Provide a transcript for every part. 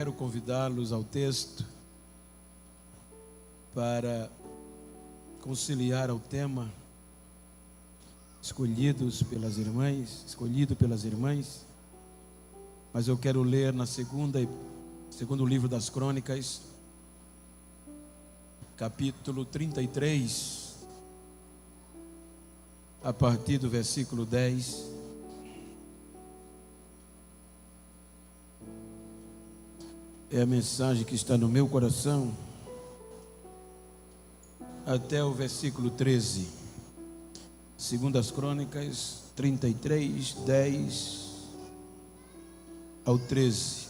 Quero convidá-los ao texto para conciliar ao tema escolhido pelas irmãs, mas eu quero ler na segundo livro das Crônicas, capítulo 33, a partir do versículo 10. É a mensagem que está no meu coração, até o versículo 13. Segundo as Crônicas 33, 10 ao 13.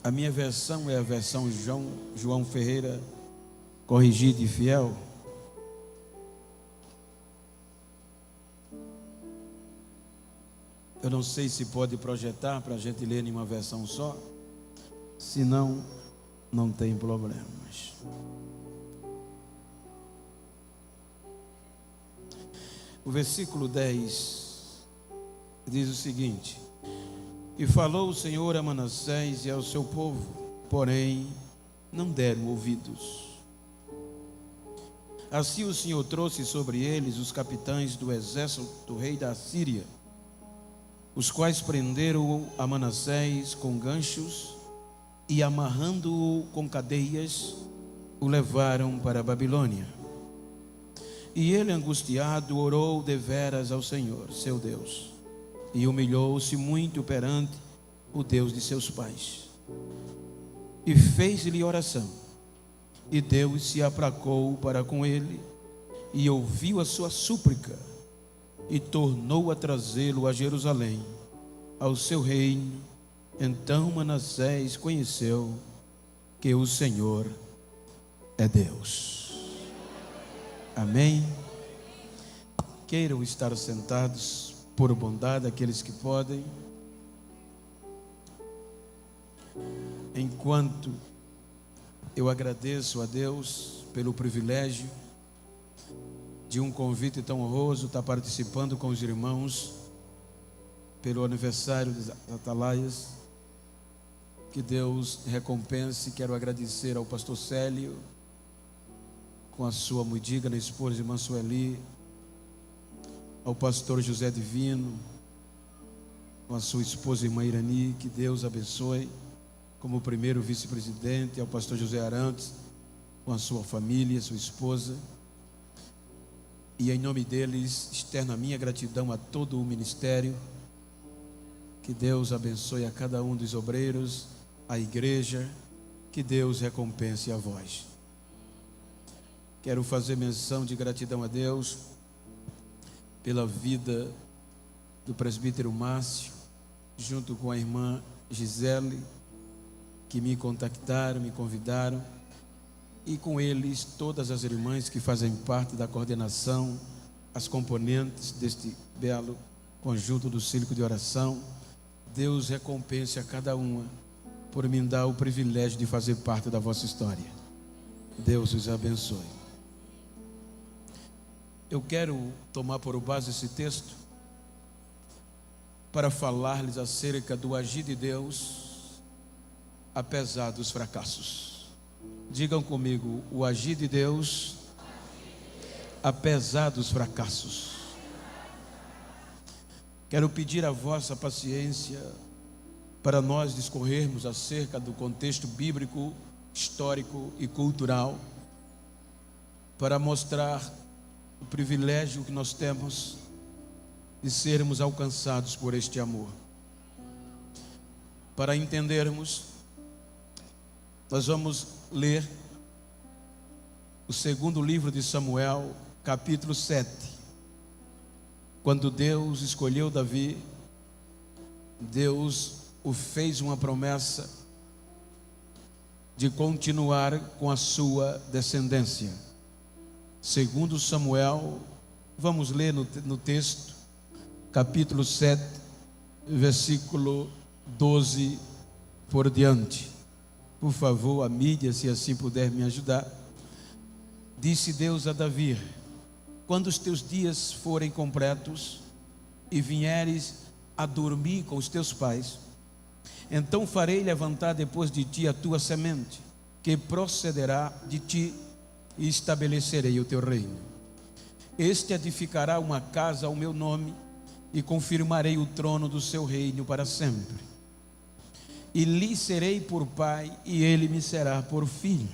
A minha versão é a versão João Ferreira, corrigida e fiel. Eu não sei se pode projetar para a gente ler em uma versão só. Se não, não tem problemas. O versículo 10 diz o seguinte: E falou o Senhor a Manassés e ao seu povo, porém não deram ouvidos. Assim o Senhor trouxe sobre eles os capitães do exército do rei da Assíria, os quais prenderam a Manassés com ganchos e, amarrando-o com cadeias, o levaram para a Babilônia. E ele, angustiado, orou deveras ao Senhor, seu Deus, e humilhou-se muito perante o Deus de seus pais. E fez-lhe oração, e Deus se aplacou para com ele, e ouviu a sua súplica, e tornou a trazê-lo a Jerusalém, ao seu reino. Então Manassés conheceu que o Senhor é Deus. Amém? Queiram estar sentados por bondade, aqueles que podem. Enquanto eu agradeço a Deus pelo privilégio de um convite tão honroso, estar participando com os irmãos pelo aniversário dos Atalaias. Que Deus recompense. Quero agradecer ao pastor Célio, com a sua muito digna esposa, irmã Sueli, ao pastor José Divino, com a sua esposa, irmã Irani. Que Deus abençoe, como primeiro vice-presidente, ao pastor José Arantes, com a sua família, sua esposa. E em nome deles, externo a minha gratidão a todo o ministério. Que Deus abençoe a cada um dos obreiros, a igreja. Que Deus recompense a vós. Quero fazer menção de gratidão a Deus pela vida do presbítero Márcio, junto com a irmã Gisele, que me contactaram, me convidaram, e com eles todas as irmãs que fazem parte da coordenação, as componentes deste belo conjunto do Círculo de Oração. Deus recompense a cada uma por me dar o privilégio de fazer parte da vossa história. Deus os abençoe. Eu quero tomar por base esse texto para falar-lhes acerca do agir de Deus apesar dos fracassos. Digam comigo: o agir de Deus apesar dos fracassos. Quero pedir a vossa paciência para nós discorrermos acerca do contexto bíblico, histórico e cultural, para mostrar o privilégio que nós temos de sermos alcançados por este amor. Para entendermos, nós vamos ler o segundo livro de Samuel, capítulo 7. Quando Deus escolheu Davi, Deus o fez uma promessa de continuar com a sua descendência. Segundo Samuel, vamos ler no texto, capítulo 7, versículo 12 por diante. Por favor, a mídia, se assim puder me ajudar. Disse Deus a Davi: quando os teus dias forem completos e vieres a dormir com os teus pais, então farei levantar depois de ti a tua semente, que procederá de ti, e estabelecerei o teu reino. Este edificará uma casa ao meu nome, e confirmarei o trono do seu reino para sempre. E lhe serei por pai, e ele me será por filho.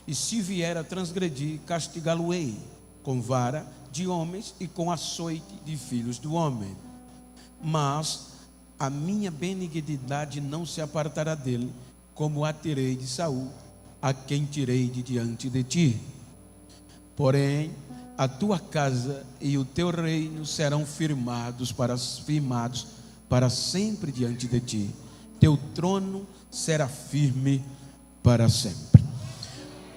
E se vier a transgredir, castigá-lo-ei com vara de homens e com açoite de filhos do homem. Mas a minha benignidade não se apartará dele, como a tirei de Saul, a quem tirei de diante de ti. Porém, a tua casa e o teu reino serão firmados para sempre diante de ti. Teu trono será firme para sempre.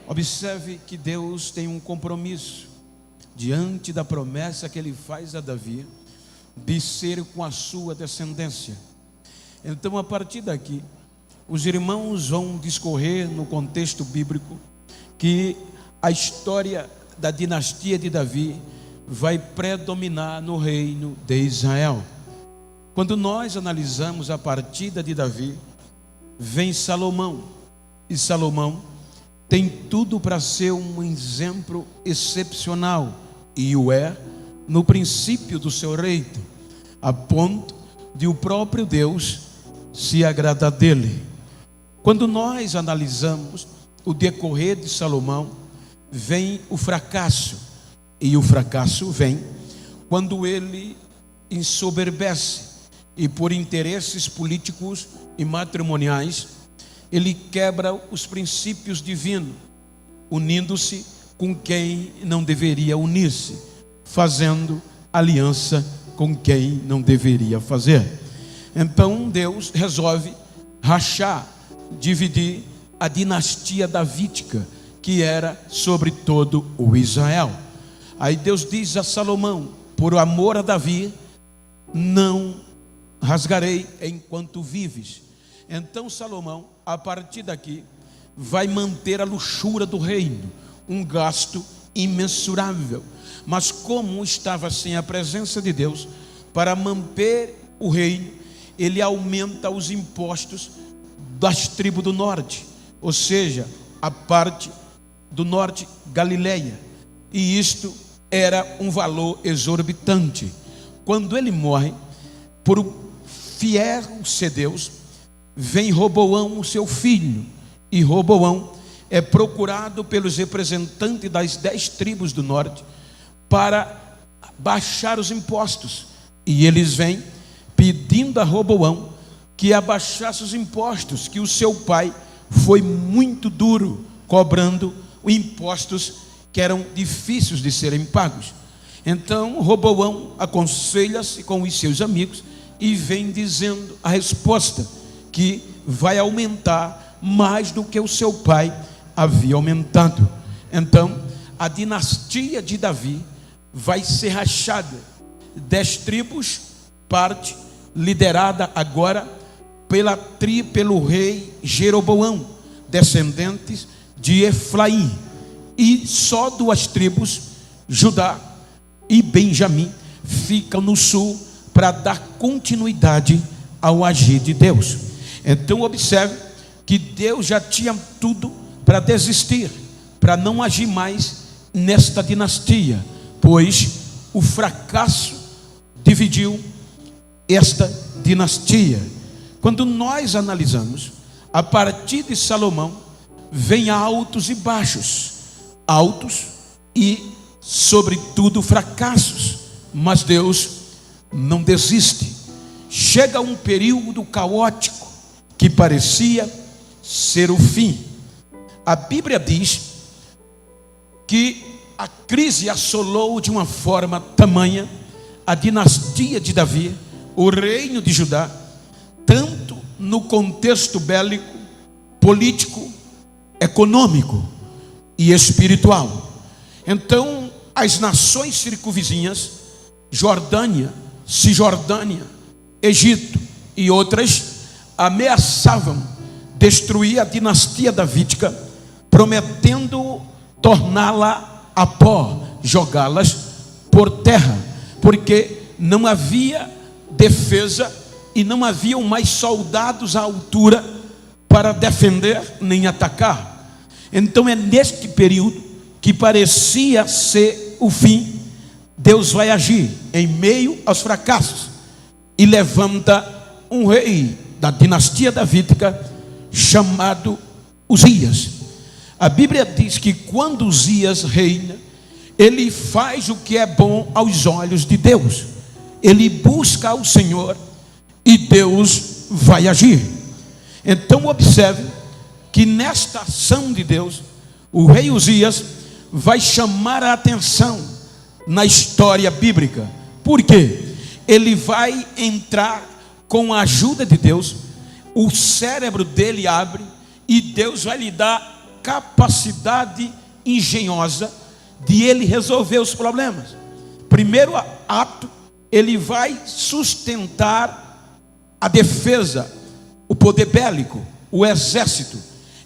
Observe que Deus tem um compromisso diante da promessa que Ele faz a Davi de ser com a sua descendência. Então, a partir daqui, os irmãos vão discorrer no contexto bíblico que a história da dinastia de Davi vai predominar no reino de Israel. Quando nós analisamos a partida de Davi, vem Salomão, e Salomão tem tudo para ser um exemplo excepcional, e o é no princípio do seu reino, a ponto de o próprio Deus se agradar dele. Quando nós analisamos o decorrer de Salomão, vem o fracasso, e o fracasso vem quando ele ensoberbece, e por interesses políticos e matrimoniais, ele quebra os princípios divinos, unindo-se com quem não deveria unir-se, fazendo aliança com quem não deveria fazer. Então Deus resolve rachar, dividir a dinastia davídica, que era sobre todo o Israel. Aí Deus diz a Salomão: por amor a Davi, não rasgarei enquanto vives. Então Salomão, a partir daqui, vai manter a luxúria do reino, um gasto imensurável. Mas como estava sem a presença de Deus para manter o reino, ele aumenta os impostos das tribos do norte, ou seja, a parte do norte, Galileia, e isto era um valor exorbitante. Quando ele morre, por fiel ser Deus, vem Roboão, o seu filho, e Roboão é procurado pelos representantes das 10 tribos do norte para baixar os impostos, e eles vêm pedindo a Roboão que abaixasse os impostos, que o seu pai foi muito duro, cobrando impostos que eram difíceis de serem pagos. Então Roboão aconselha-se com os seus amigos e vem dizendo a resposta, que vai aumentar mais do que o seu pai havia aumentado. Então a dinastia de Davi vai ser rachada, 10 tribos, parte liderada agora pelo rei Jeroboão, descendentes de Efraim, e só 2 tribos, Judá e Benjamim, ficam no sul para dar continuidade ao agir de Deus. Então observe que Deus já tinha tudo para desistir, para não agir mais nesta dinastia, pois o fracasso dividiu esta dinastia. Quando nós analisamos, a partir de Salomão, vem altos e baixos, altos e, sobretudo, fracassos, mas Deus não desiste. Chega um período caótico que parecia ser o fim. A Bíblia diz que a crise assolou de uma forma tamanha a dinastia de Davi, o reino de Judá, tanto no contexto bélico, político, econômico e espiritual. Então as nações circunvizinhas, Jordânia, Cisjordânia, Egito e outras, ameaçavam destruir a dinastia davídica, prometendo torná-la a pó, jogá-las por terra, porque não havia defesa e não haviam mais soldados à altura para defender nem atacar. Então é neste período que parecia ser o fim. Deus vai agir em meio aos fracassos e levanta um rei da dinastia davídica chamado Uzias. A Bíblia diz que quando Uzias reina, ele faz o que é bom aos olhos de Deus. Ele busca ao Senhor e Deus vai agir. Então observe que nesta ação de Deus, o rei Uzias vai chamar a atenção na história bíblica. Por quê? Ele vai entrar com a ajuda de Deus, o cérebro dele abre e Deus vai lhe dar capacidade engenhosa de ele resolver os problemas. Primeiro ato, ele vai sustentar a defesa, o poder bélico, o exército,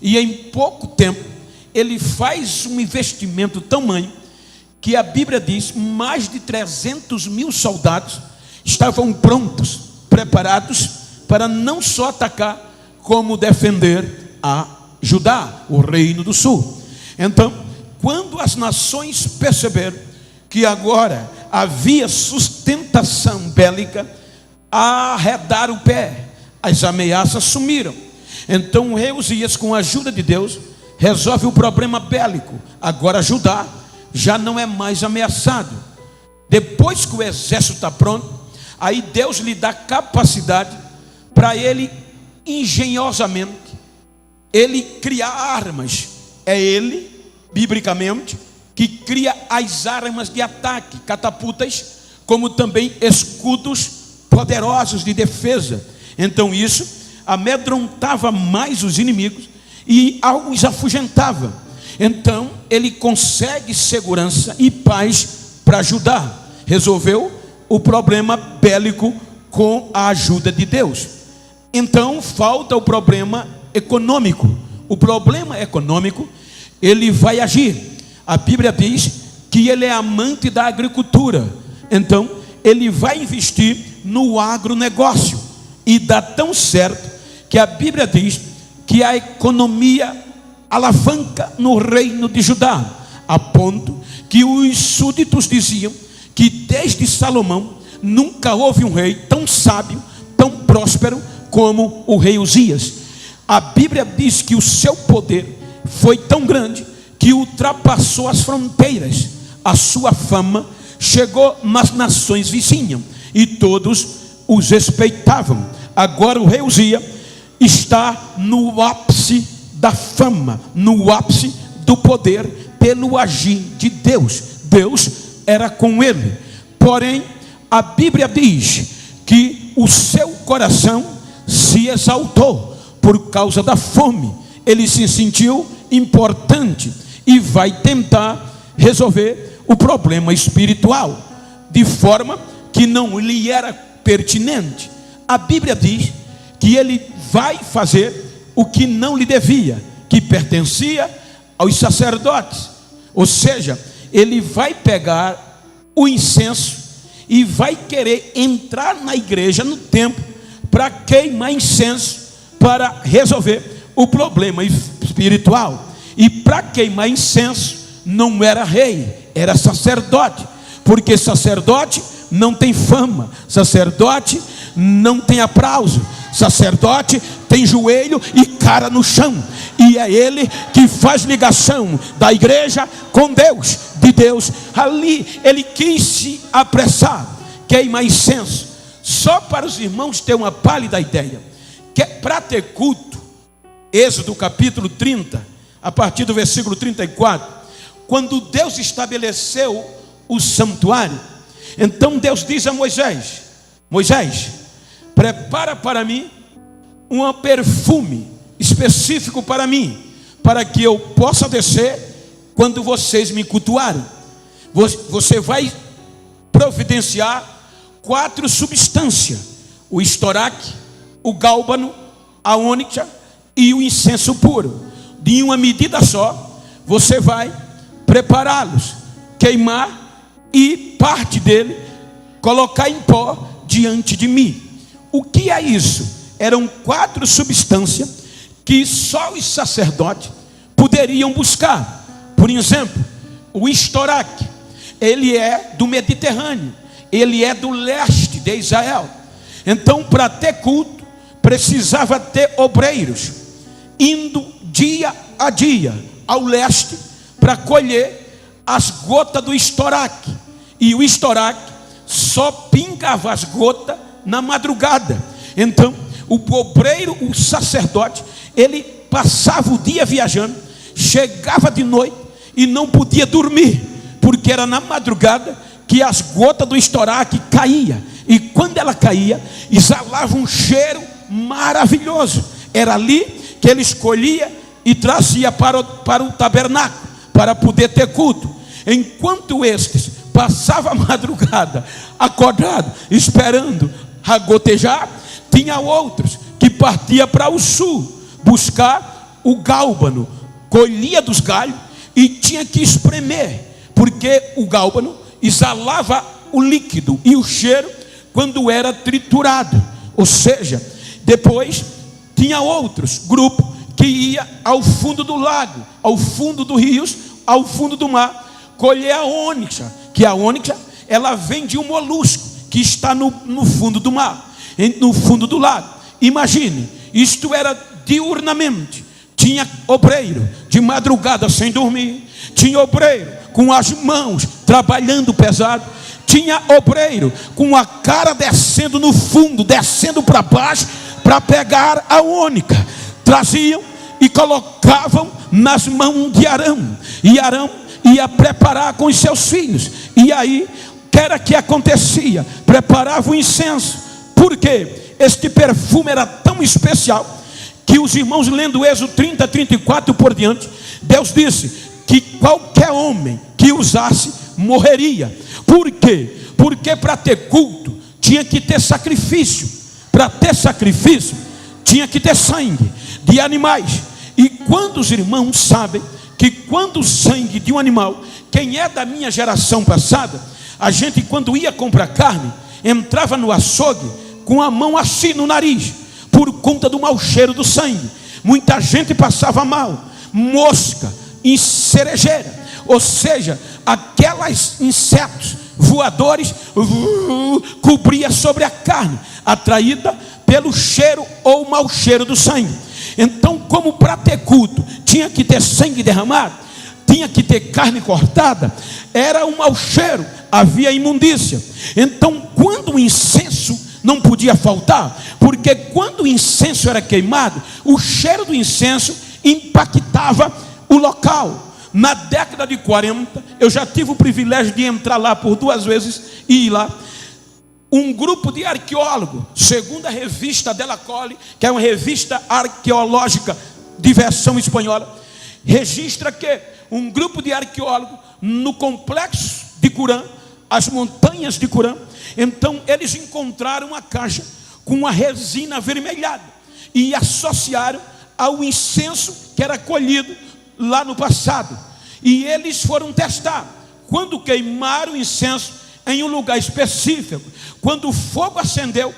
e em pouco tempo ele faz um investimento tamanho que a Bíblia diz mais de 300 mil soldados estavam prontos, preparados para não só atacar, como defender a Judá, o reino do sul. Então, quando as nações perceberam que agora havia sustentação bélica, arredaram o pé, as ameaças sumiram. Então o rei Uzias, com a ajuda de Deus, resolve o problema bélico. Agora Judá já não é mais ameaçado. Depois que o exército está pronto, aí Deus lhe dá capacidade para ele, engenhosamente, ele criar armas. É ele, biblicamente, que cria as armas de ataque, catapultas, como também escudos poderosos de defesa. Então isso amedrontava mais os inimigos e os afugentava. Então ele consegue segurança e paz para ajudar. Resolveu o problema bélico com a ajuda de Deus. Então falta o problema econômico. O problema econômico, ele vai agir. A Bíblia diz que ele é amante da agricultura. Então ele vai investir no agronegócio. E dá tão certo que a Bíblia diz que a economia alavanca no reino de Judá, a ponto que os súditos diziam que desde Salomão nunca houve um rei tão sábio, tão próspero como o rei Uzias. A Bíblia diz que o seu poder foi tão grande que ultrapassou as fronteiras. A sua fama chegou nas nações vizinhas e todos os respeitavam. Agora o rei Uzias está no ápice da fama, no ápice do poder, pelo agir de Deus. Deus era com ele. Porém, a Bíblia diz que o seu coração se exaltou por causa da fome. Ele se sentiu importante e vai tentar resolver o problema espiritual, de forma que não lhe era pertinente. A Bíblia diz que ele vai fazer o que não lhe devia, que pertencia aos sacerdotes. Ou seja, ele vai pegar o incenso e vai querer entrar na igreja, no templo, para queimar incenso, para resolver o problema espiritual. E para queimar incenso não era rei, era sacerdote, porque sacerdote não tem fama, sacerdote não tem aplauso, sacerdote tem joelho e cara no chão, e é ele que faz ligação da igreja com Deus, de Deus. Ali ele quis se apressar, queimar incenso. Só para os irmãos ter uma pálida ideia, que para ter culto, Êxodo capítulo 30, a partir do versículo 34, quando Deus estabeleceu o santuário, então Deus diz a Moisés: Moisés, prepara para mim um perfume específico para mim, para que eu possa descer quando vocês me cultuarem. Você vai providenciar 4 substâncias: o estoraque, o gálbano, a ônix e o incenso puro. De uma medida só, você vai prepará-los, queimar e parte dele colocar em pó diante de mim. O que é isso? Eram 4 substâncias que só os sacerdotes poderiam buscar. Por exemplo, o estoraque, ele é do Mediterrâneo, ele é do leste de Israel. Então, para ter culto, precisava ter obreiros indo dia a dia ao leste para colher as gotas do estoraque. E o estoraque só pingava as gotas na madrugada. Então, o obreiro, o sacerdote, ele passava o dia viajando, chegava de noite e não podia dormir, porque era na madrugada que as gotas do estoraque caíam. E quando ela caía, exalava um cheiro maravilhoso. Era ali que ele escolhia e trazia para o tabernáculo, para poder ter culto. Enquanto estes passavam a madrugada acordado, esperando a gotejar, tinha outros que partia para o sul buscar o gálbano, colhia dos galhos e tinha que espremer, porque o gálbano exalava o líquido e o cheiro quando era triturado. Ou seja, depois tinha outros grupos que ia ao fundo do lago, ao fundo dos rios, ao fundo do mar, colher a ônix, que a ônix ela vem de um molusco que está no fundo do mar, no fundo do lago. Imagine, isto era diurnamente. Tinha obreiro de madrugada sem dormir, tinha obreiro com as mãos trabalhando pesado, tinha obreiro com a cara descendo no fundo, descendo para baixo para pegar a ônica. Traziam e colocavam nas mãos de Arão, e Arão ia preparar com os seus filhos. E aí, que era que acontecia? Preparava o incenso. Por quê? Este perfume era tão especial que os irmãos, lendo Êxodo 30, 34 por diante, Deus disse que qualquer homem que usasse morreria. Por quê? Porque para ter culto tinha que ter sacrifício. Para ter sacrifício tinha que ter sangue de animais. E quando os irmãos sabem que quando o sangue de um animal, quem é da minha geração passada, a gente quando ia comprar carne, entrava no açougue com a mão assim no nariz, por conta do mau cheiro do sangue. Muita gente passava mal, mosca, cerejeira, ou seja, aqueles insetos voadores cobria sobre a carne, atraída pelo cheiro ou mau cheiro do sangue. Então, como para ter culto tinha que ter sangue derramado, tinha que ter carne cortada, era um mau cheiro, havia imundícia. Então, quando o incenso não podia faltar, porque quando o incenso era queimado, o cheiro do incenso impactava o local. Na década de 40, eu já tive o privilégio de entrar lá por 2 vezes e ir lá. Um grupo de arqueólogos, segundo a revista Della Cole, que é uma revista arqueológica de versão espanhola, registra que um grupo de arqueólogos no complexo de Qumran, as montanhas de Qumran, então eles encontraram uma caixa com uma resina avermelhada e associaram ao incenso que era colhido lá no passado. E eles foram testar. Quando queimaram o incenso em um lugar específico, quando o fogo acendeu,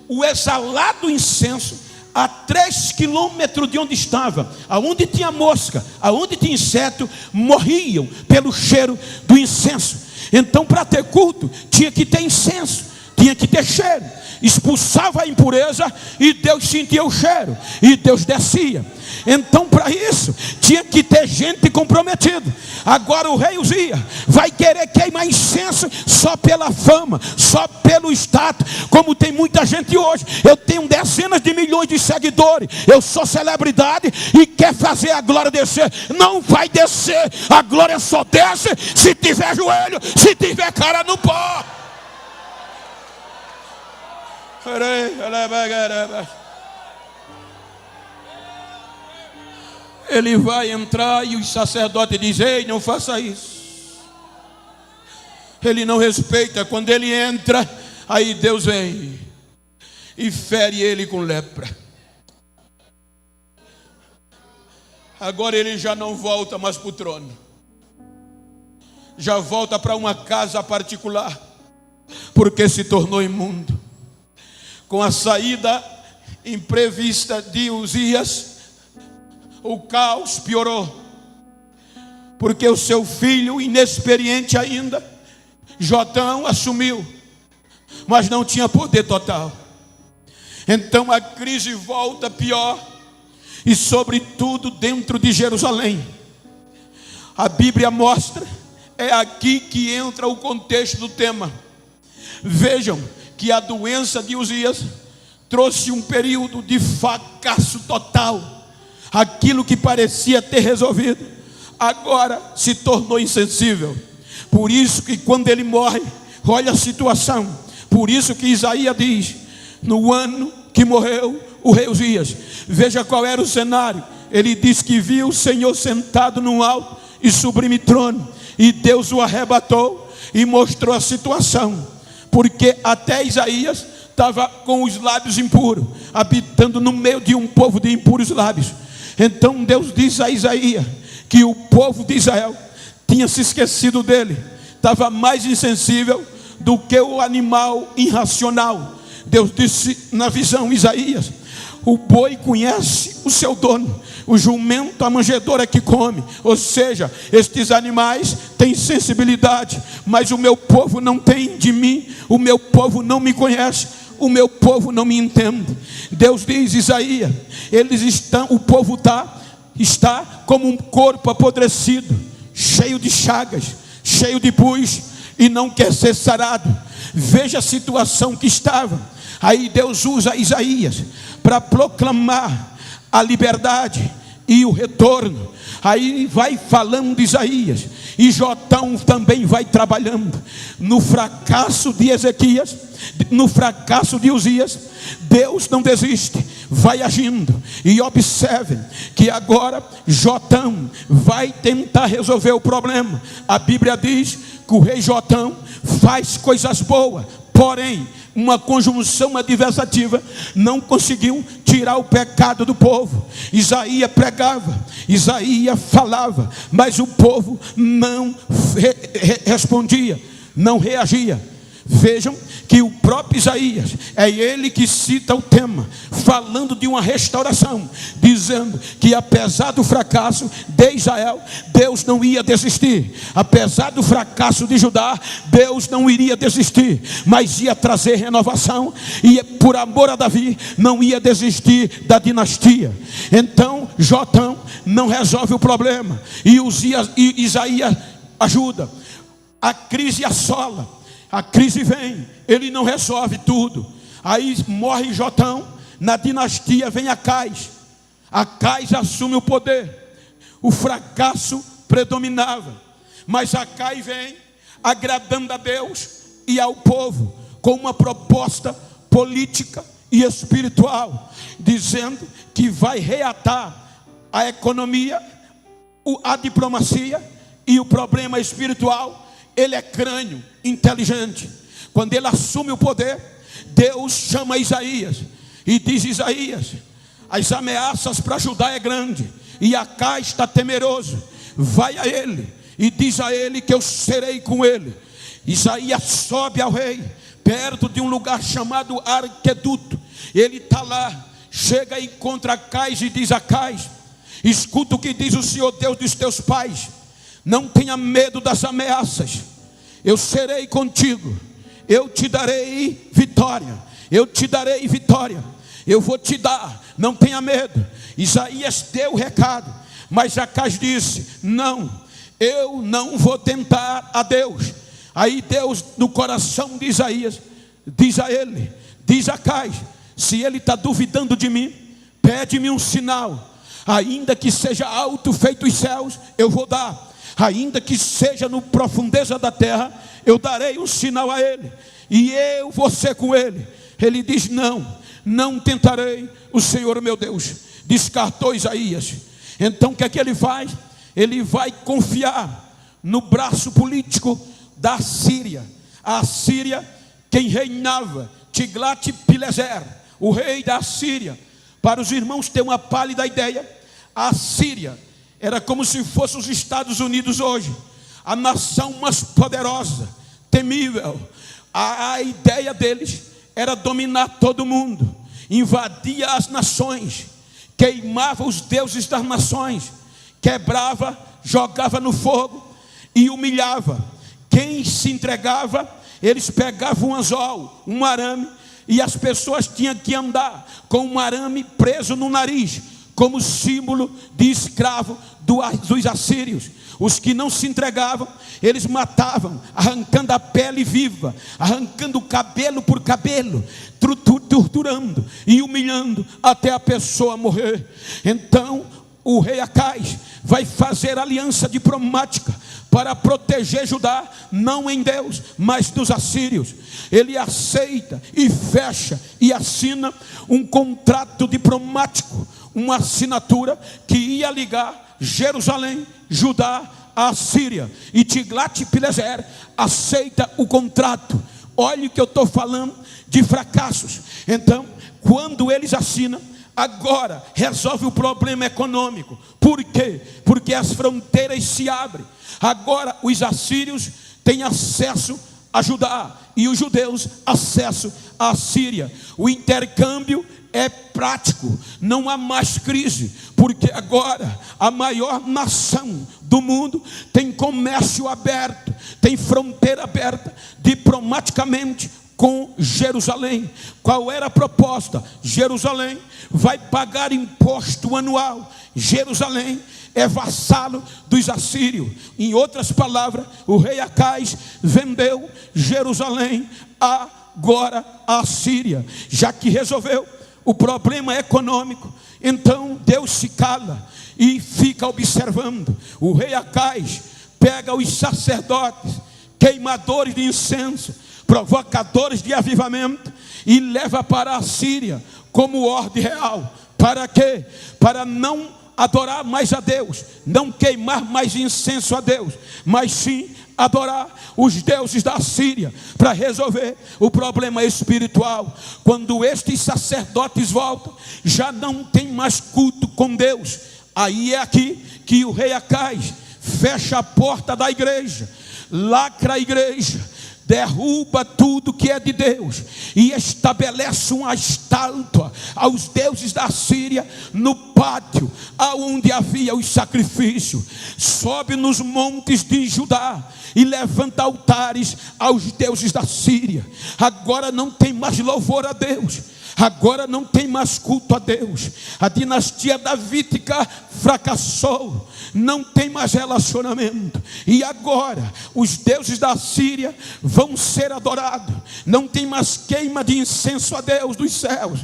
o exalado incenso a 3 quilômetros de onde estava, aonde tinha mosca, aonde tinha inseto, morriam pelo cheiro do incenso. Então, para ter culto tinha que ter incenso, tinha que ter cheiro, expulsava a impureza e Deus sentia o cheiro e Deus descia. Então, para isso tinha que ter gente comprometida. Agora o rei Uzias vai querer queimar incenso só pela fama, só pelo status, como tem muita gente hoje. Eu tenho dezenas de milhões de seguidores, eu sou celebridade e quer fazer a glória descer. Não vai descer, a glória só desce se tiver joelho, se tiver cara no pó. Ele vai entrar e o sacerdote diz: ei, não faça isso. Ele não respeita. Quando ele entra, aí Deus vem e fere ele com lepra. Agora ele já não volta mais para o trono, já volta para uma casa particular, porque se tornou imundo. Com a saída imprevista de Uzias, o caos piorou, porque o seu filho, inexperiente ainda, Jotão, assumiu, mas não tinha poder total. Então a crise volta pior, e sobretudo dentro de Jerusalém. A Bíblia mostra, é aqui que entra o contexto do tema. Vejam que a doença de Uzias trouxe um período de fracasso total. Aquilo que parecia ter resolvido, agora se tornou insensível. Por isso que quando ele morre, olha a situação. Por isso que Isaías diz, no ano que morreu o rei Uzias, veja qual era o cenário. Ele diz que viu o Senhor sentado num alto e sublime trono, e Deus o arrebatou e mostrou a situação, porque até Isaías estava com os lábios impuros, habitando no meio de um povo de impuros lábios. Então Deus diz a Isaías que o povo de Israel tinha se esquecido dele, estava mais insensível do que o animal irracional. Deus disse na visão, Isaías, o boi conhece o seu dono, o jumento a manjedoura que come. Ou seja, estes animais têm sensibilidade, mas o meu povo não tem de mim. O meu povo não me conhece, o meu povo não me entende. Deus diz, Isaías, o povo está como um corpo apodrecido, cheio de chagas, cheio de pus, e não quer ser sarado. Veja a situação que estava. Aí Deus usa Isaías para proclamar a liberdade e o retorno. Aí vai falando Isaías, e Jotão também vai trabalhando. No fracasso de Ezequias, no fracasso de Uzias, Deus não desiste, vai agindo. E observem que agora Jotão vai tentar resolver o problema. A Bíblia diz que o rei Jotão faz coisas boas, porém uma conjunção adversativa não conseguiu tirar o pecado do povo. Isaías pregava, Isaías falava, mas o povo não respondia, não reagia. Vejam que o próprio Isaías, é ele que cita o tema, falando de uma restauração, dizendo que apesar do fracasso de Israel, Deus não ia desistir. Apesar do fracasso de Judá, Deus não iria desistir, mas ia trazer renovação, e por amor a Davi, não ia desistir da dinastia. Então Jotão não resolve o problema, e Isaías ajuda. A crise assola, a crise vem, ele não resolve tudo. Aí morre Jotão, na dinastia vem Acais. Acais assume o poder. O fracasso predominava, mas Acais vem agradando a Deus e ao povo com uma proposta política e espiritual, dizendo que vai reatar a economia, a diplomacia e o problema espiritual. Ele é crânio, inteligente. Quando ele assume o poder, Deus chama Isaías e diz: Isaías, as ameaças para Judá é grande, e Acais está temeroso. Vai a ele e diz a ele que eu serei com ele. Isaías sobe ao rei, perto de um lugar chamado Arqueduto. Ele está lá, chega e encontra Acais e diz: Acais, escuta o que diz o Senhor Deus dos teus pais. Não tenha medo das ameaças, eu serei contigo, eu te darei vitória, eu te darei vitória, eu vou te dar, não tenha medo. Isaías deu o recado, mas Acais disse: não, eu não vou tentar a Deus. Aí Deus, no coração de Isaías, diz a ele, diz a Acais: se ele está duvidando de mim, pede-me um sinal, ainda que seja alto feito os céus, eu vou dar. Ainda que seja no profundeza da terra, eu darei um sinal a ele, e eu vou ser com ele. Ele diz: não tentarei o Senhor meu Deus. Descartou Isaías. Então o que é que ele faz? Ele vai confiar no braço político da Síria. A Síria, quem reinava, Tiglat-Pileser, o rei da Síria. Para os irmãos ter uma pálida ideia, a Síria era como se fosse os Estados Unidos hoje, a nação mais poderosa, temível. A ideia deles era dominar todo mundo, invadia as nações, queimava os deuses das nações, quebrava, jogava no fogo e humilhava. Quem se entregava, eles pegavam um anzol, um arame, e as pessoas tinham que andar com um arame preso no nariz, como símbolo de escravo dos assírios. Os que não se entregavam, eles matavam, arrancando a pele viva, arrancando cabelo por cabelo, torturando e humilhando até a pessoa morrer. Então o rei Acais vai fazer aliança diplomática para proteger Judá, não em Deus, mas dos assírios. Ele aceita e fecha e assina um contrato diplomático, uma assinatura que ia ligar Jerusalém, Judá, a Síria. E Tiglat-Pileser aceita o contrato. Olha o que eu estou falando de fracassos. Então, quando eles assinam, agora resolve o problema econômico. Por quê? Porque as fronteiras se abrem. Agora os assírios têm acesso a Judá e os judeus acesso à Síria. O intercâmbio é prático, não há mais crise, porque agora a maior nação do mundo tem comércio aberto, tem fronteira aberta diplomaticamente com Jerusalém. Qual era a proposta? Jerusalém vai pagar imposto anual. Jerusalém é vassalo dos assírios. Em outras palavras, o rei Acais vendeu Jerusalém agora à Síria, já que resolveu o problema econômico. Então Deus se cala e fica observando. O rei Acais pega os sacerdotes, queimadores de incenso, provocadores de avivamento, e leva para a Síria como ordem real. Para quê? Para não adorar mais a Deus, não queimar mais incenso a Deus, mas sim adorar os deuses da Síria, para resolver o problema espiritual. Quando estes sacerdotes voltam, já não tem mais culto com Deus. Aí é aqui que o rei Acais fecha a porta da igreja, lacra a igreja, derruba tudo que é de Deus e estabelece uma estátua aos deuses da Síria no pátio aonde havia os sacrifícios. Sobe nos montes de Judá e levanta altares aos deuses da Síria. Agora não tem mais louvor a Deus, agora não tem mais culto a Deus. A dinastia davídica fracassou, não tem mais relacionamento. E agora os deuses da Síria vão ser adorados. Não tem mais queima de incenso a Deus dos céus,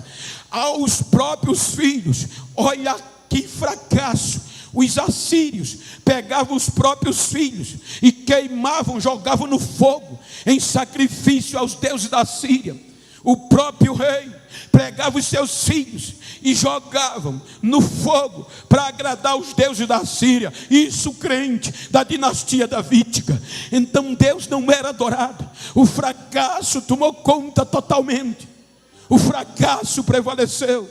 aos próprios filhos. Olha que fracasso. Os assírios pegavam os próprios filhos e queimavam, jogavam no fogo em sacrifício aos deuses da Síria. O próprio rei pegava os seus filhos e jogavam no fogo para agradar os deuses da Síria. Isso crente da dinastia davídica. Então Deus não era adorado. O fracasso tomou conta totalmente. O fracasso prevaleceu.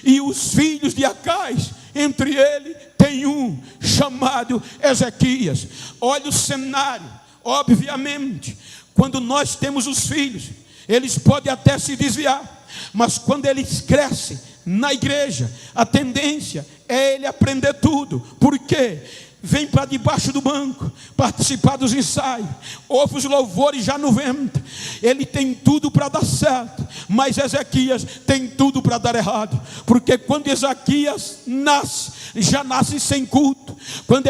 E os filhos de Acais, entre ele tem um chamado Ezequias. Olha o cenário. Obviamente, quando nós temos os filhos, eles podem até se desviar, mas quando eles crescem na igreja, a tendência é ele aprender tudo. Por quê? Vem para debaixo do banco, participar dos ensaios, ouve os louvores já no ventre. Ele tem tudo para dar certo, mas Ezequias tem tudo para dar errado. Porque quando Ezequias nasce, já nasce sem culto. Quando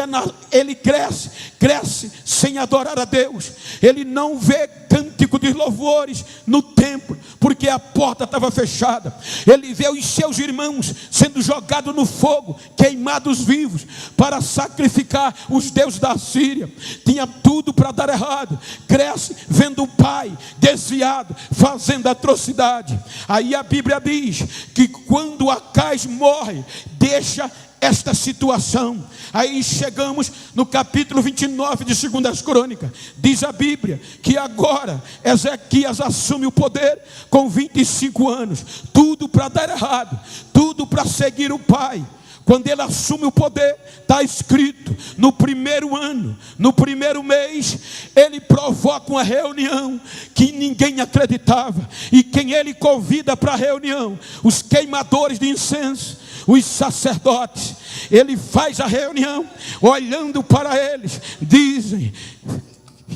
ele cresce sem adorar a Deus. Ele não vê cântico de louvores no templo, porque a porta estava fechada. Ele vê os seus irmãos sendo jogados no fogo, queimados vivos, para sacrificar os deuses da Síria. Tinha tudo para dar errado. Cresce vendo o pai desviado, fazendo atrocidade. Aí a Bíblia diz que quando Acais morre, deixa esta situação. Aí chegamos no capítulo 29 de 2 Crônicas. Diz a Bíblia que agora Ezequias assume o poder com 25 anos. Tudo para dar errado, tudo para seguir o pai. Quando ele assume o poder, está escrito, no primeiro ano, no primeiro mês, ele provoca uma reunião que ninguém acreditava. E quem ele convida para a reunião? Os queimadores de incenso, os sacerdotes. Ele faz a reunião, olhando para eles, dizem: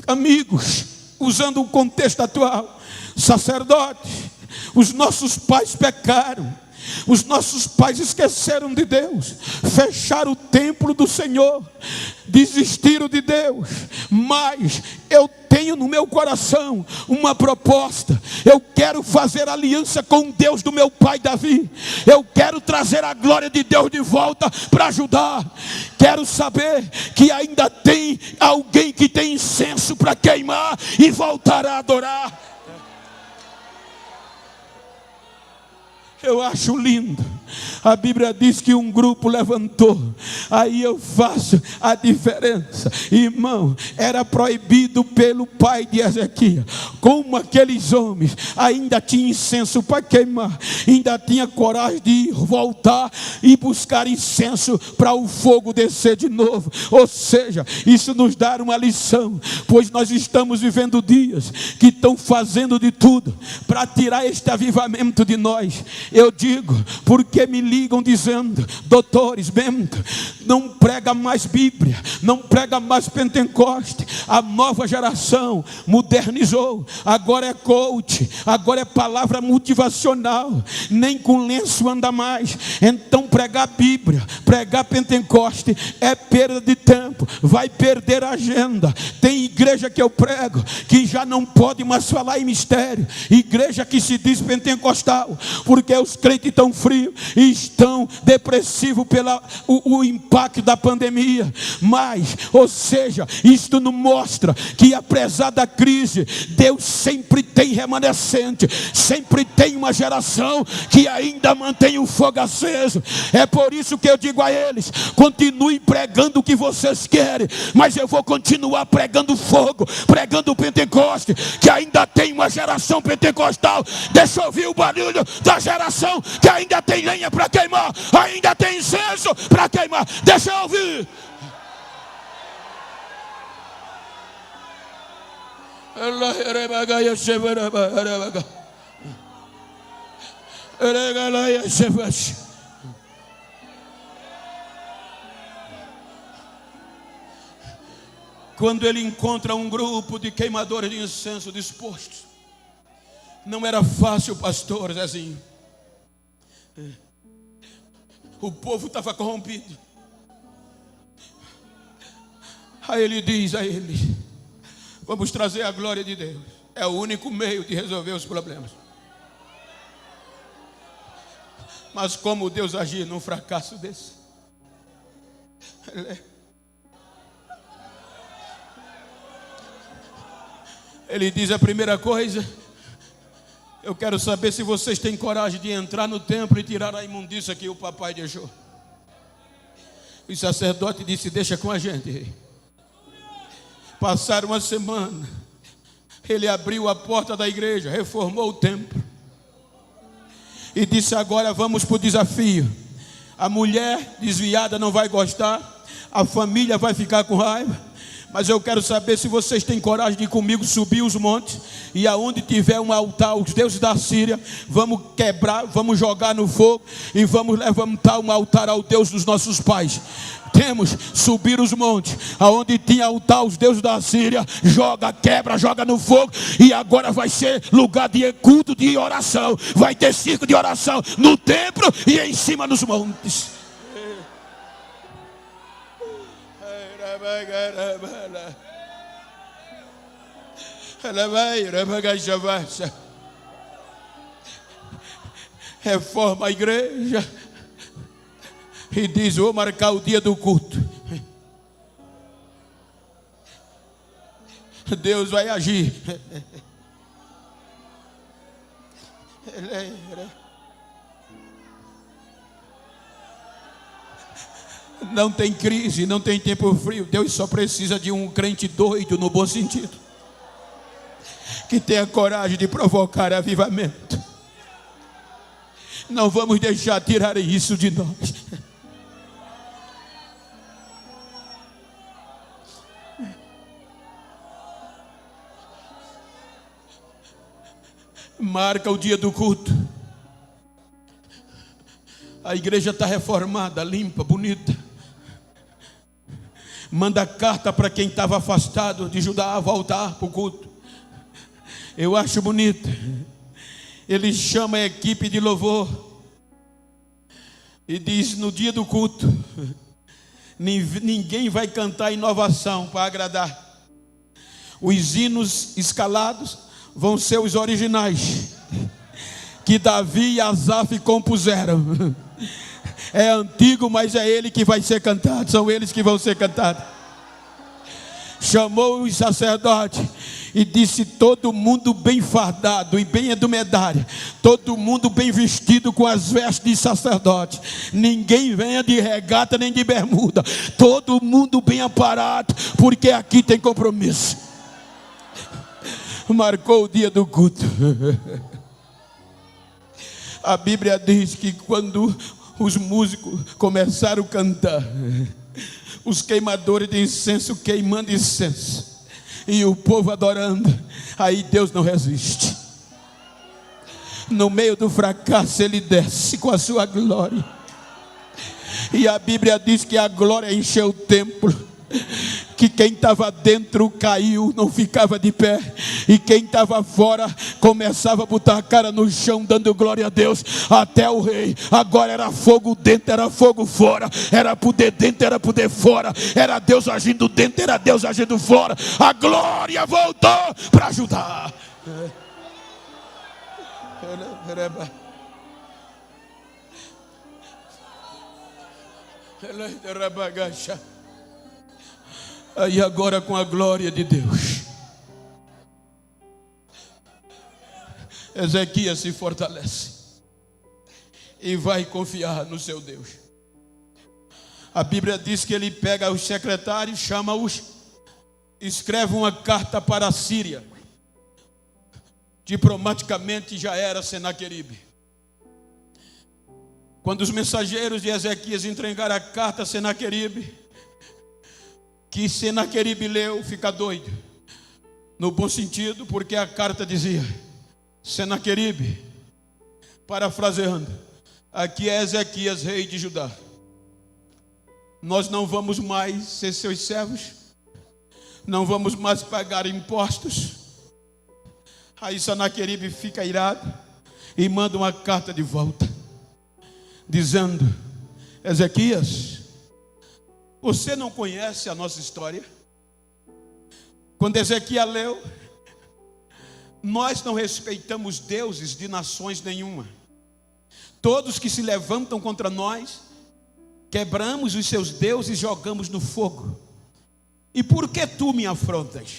amigos, usando o contexto atual, sacerdotes, os nossos pais pecaram. Os nossos pais esqueceram de Deus, fecharam o templo do Senhor, desistiram de Deus. Mas eu tenho no meu coração uma proposta. Eu quero fazer aliança com o Deus do meu pai Davi. Eu quero trazer a glória de Deus de volta para ajudar. Quero saber que ainda tem alguém que tem incenso para queimar e voltar a adorar. Eu acho lindo. A Bíblia diz que um grupo levantou. Aí eu faço a diferença. Irmão, era proibido pelo pai de Ezequias. Como aqueles homens ainda tinham incenso para queimar, ainda tinha coragem de voltar e buscar incenso para o fogo descer de novo. Ou seja, isso nos dá uma lição, pois nós estamos vivendo dias que estão fazendo de tudo para tirar este avivamento de nós. Eu digo, porque me ligam dizendo: doutores, Bento, não prega mais Bíblia, não prega mais Pentecoste. A nova geração modernizou, agora é coach, agora é palavra motivacional, nem com lenço anda mais. Então pregar Bíblia, pregar Pentecoste é perda de tempo, vai perder a agenda. Tem igreja que eu prego que já não pode mais falar em mistério, igreja que se diz pentecostal, porque os crentes estão frios e estão depressivos pelo impacto da pandemia. Mas, ou seja, isto nos mostra que apesar da crise, Deus sempre tem remanescente, sempre tem uma geração que ainda mantém o fogo aceso. É por isso que eu digo a eles: continuem pregando o que vocês querem, mas eu vou continuar pregando fogo, pregando o Pentecoste, que ainda tem uma geração pentecostal. Deixa eu ouvir o barulho da geração que ainda tem lenha para queimar, ainda tem incenso para queimar. Deixa eu ouvir. Quando ele encontra um grupo de queimadores de incenso dispostos, não era fácil, pastor Zezinho. O povo estava corrompido. Aí ele diz a eles: vamos trazer a glória de Deus. É o único meio de resolver os problemas. Mas como Deus agir num fracasso desse? Ele diz a primeira coisa: eu quero saber se vocês têm coragem de entrar no templo e tirar a imundícia que o papai deixou. O sacerdote disse: deixa com a gente, rei. Passaram uma semana. Ele abriu a porta da igreja, reformou o templo e disse: agora vamos para o desafio. A mulher desviada não vai gostar, a família vai ficar com raiva, mas eu quero saber se vocês têm coragem de ir comigo subir os montes, e aonde tiver um altar aos deuses da Síria, vamos quebrar, vamos jogar no fogo e vamos levantar um altar ao Deus dos nossos pais. Temos subir os montes, aonde tinha altar aos deuses da Síria, joga, quebra, joga no fogo, e agora vai ser lugar de culto, de oração. Vai ter circo de oração no templo e em cima nos montes. Reforma a igreja e diz: vou marcar o dia do culto. Deus vai agir. Não tem crise, não tem tempo frio. Deus só precisa de um crente doido, no bom sentido, que tenha coragem de provocar avivamento. Não vamos deixar tirar isso de nós. Marca o dia do culto. A igreja está reformada, limpa, bonita. Manda carta para quem estava afastado de Judá voltar para o culto. Eu acho bonito. Ele chama a equipe de louvor e diz: no dia do culto, ninguém vai cantar inovação para agradar. Os hinos escalados vão ser os originais que Davi e Asaf compuseram. É antigo, mas é ele que vai ser cantado. São eles que vão ser cantados. Chamou os sacerdotes e disse: todo mundo bem fardado e bem edumedário, todo mundo bem vestido com as vestes de sacerdote. Ninguém venha de regata nem de bermuda. Todo mundo bem aparado, porque aqui tem compromisso. Marcou o dia do culto. A Bíblia diz que quando os músicos começaram a cantar, os queimadores de incenso queimando incenso, e o povo adorando, aí Deus não resiste. No meio do fracasso ele desce com a sua glória. E a Bíblia diz que a glória encheu o templo, que quem estava dentro caiu, não ficava de pé, e quem estava fora começava a botar a cara no chão, dando glória a Deus, até o rei. Agora era fogo dentro, era fogo fora, era poder dentro, era poder fora, era Deus agindo dentro, era Deus agindo fora. A glória voltou para ajudar. Aí agora, com a glória de Deus, Ezequias se fortalece e vai confiar no seu Deus. A Bíblia diz que ele pega os secretários, chama-os, escreve uma carta para a Síria. Diplomaticamente já era Senaqueribe. Quando os mensageiros de Ezequias entregaram a carta a Senaqueribe, que Senaqueribe leu, fica doido, no bom sentido, porque a carta dizia: Senaqueribe, parafraseando, aqui é Ezequias, rei de Judá. Nós não vamos mais ser seus servos, não vamos mais pagar impostos. Aí Senaqueribe fica irado e manda uma carta de volta, dizendo: Ezequias, você não conhece a nossa história? Quando Ezequias leu: nós não respeitamos deuses de nações nenhuma. Todos que se levantam contra nós, quebramos os seus deuses e jogamos no fogo. E por que tu me afrontas?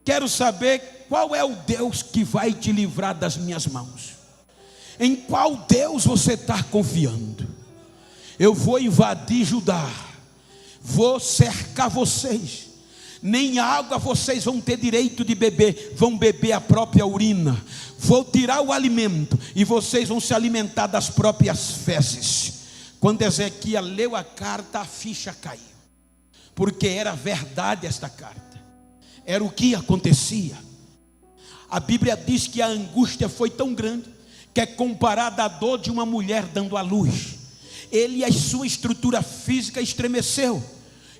Quero saber qual é o Deus que vai te livrar das minhas mãos. Em qual Deus você está confiando? Eu vou invadir Judá, vou cercar vocês, nem água vocês vão ter direito de beber, vão beber a própria urina. Vou tirar o alimento e vocês vão se alimentar das próprias fezes. Quando Ezequias leu a carta, a ficha caiu, porque era verdade esta carta, era o que acontecia. A Bíblia diz que a angústia foi tão grande que é comparada à dor de uma mulher dando à luz. Ele, a sua estrutura física estremeceu.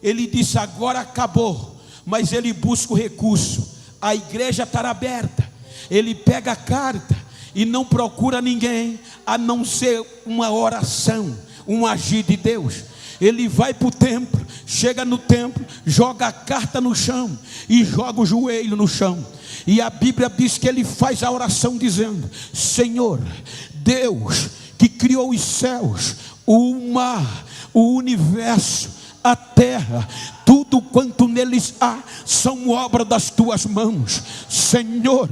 Ele disse: agora acabou. Mas ele busca o recurso. A igreja está aberta. Ele pega a carta e não procura ninguém, a não ser uma oração, um agir de Deus. Ele vai para o templo, chega no templo, joga a carta no chão e joga o joelho no chão. E a Bíblia diz que ele faz a oração dizendo: Senhor, Deus que criou os céus, o mar, o universo, a terra, tudo quanto neles há, são obra das tuas mãos. Senhor,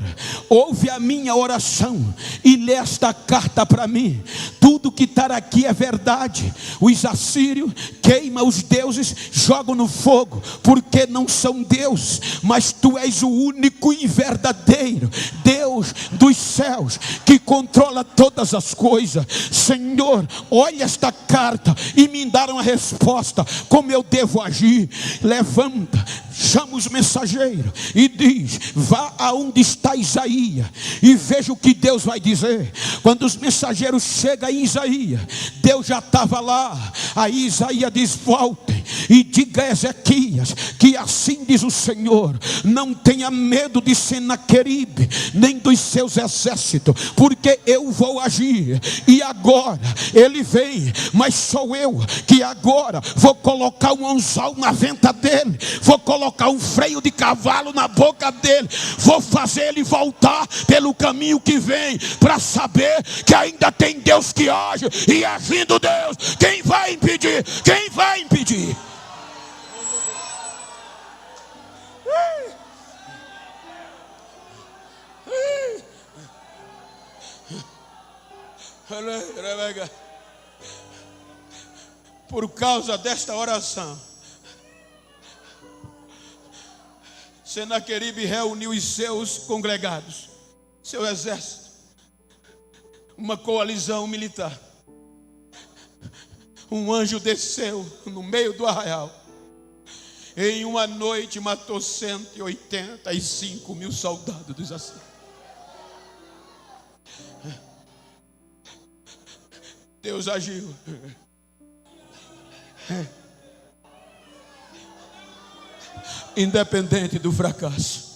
ouve a minha oração e lê esta carta para mim. Tudo que está aqui é verdade. Os assírios queimam os deuses, jogam no fogo, porque não são Deus, mas tu és o único e verdadeiro Deus dos céus, que controla todas as coisas. Senhor, olha esta carta e me dá uma resposta, como eu devo agir. levanta, chama os mensageiros e diz: vá aonde está Isaías e veja o que Deus vai dizer. Quando os mensageiros chegam em Isaías, Deus já estava lá. Aí Isaías diz: voltem e diga a Ezequias que assim diz o Senhor: não tenha medo de Senaqueribe nem dos seus exércitos, porque eu vou agir. E agora ele vem, mas sou eu que agora vou colocar um anzol na venta dele, vou colocar um freio de cavalo na boca dele, vou fazer ele voltar pelo caminho que vem, para saber que ainda tem Deus que age. E agindo Deus, quem vai impedir? Quem vai impedir? Por causa desta oração, Senaqueribe reuniu os seus congregados, seu exército, uma coalizão militar. Um anjo desceu no meio do arraial. Em uma noite matou 185 mil soldados dos assírios. Deus agiu. Independente do fracasso,